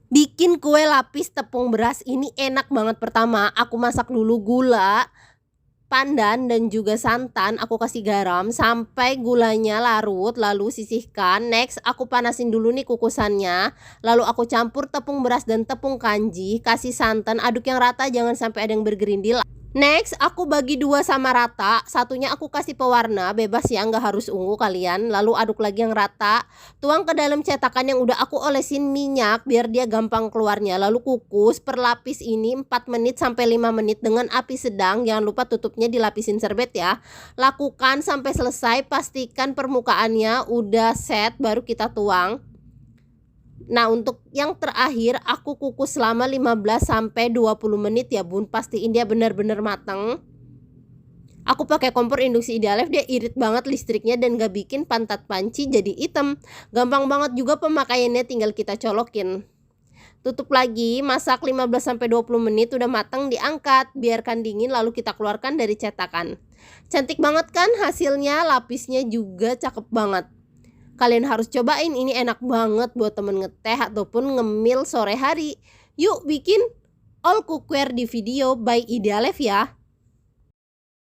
Bikin kue lapis tepung beras ini enak banget. Pertama, aku masak dulu gula, pandan, dan juga santan. Aku kasih garam sampai gulanya larut, lalu sisihkan. Next, aku panasin dulu nih kukusannya. Lalu aku campur tepung beras dan tepung kanji, kasih santan, aduk yang rata, jangan sampai ada yang bergerindil. Next, aku bagi dua sama rata. Satunya aku kasih pewarna, bebas ya, nggak harus ungu kalian. Lalu aduk lagi yang rata. Tuang ke dalam cetakan yang udah aku olesin minyak biar dia gampang keluarnya. Lalu kukus per lapis ini 4 menit sampai 5 menit dengan api sedang. Jangan lupa tutupnya dilapisin serbet ya. Lakukan sampai selesai, pastikan permukaannya udah set baru kita tuang. Nah, untuk yang terakhir aku kukus selama 15 sampai 20 menit ya Bun. Pastiin dia benar-benar matang. Aku pakai kompor induksi Idealef, dia irit banget listriknya dan gak bikin pantat panci jadi hitam. Gampang banget juga pemakaiannya, tinggal kita colokin. Tutup lagi, masak 15 sampai 20 menit, udah matang diangkat, biarkan dingin lalu kita keluarkan dari cetakan. Cantik banget kan hasilnya, lapisnya juga cakep banget. Kalian harus cobain, ini enak banget buat temen ngeteh ataupun ngemil sore hari. Yuk bikin all cookware di video by Idealef ya.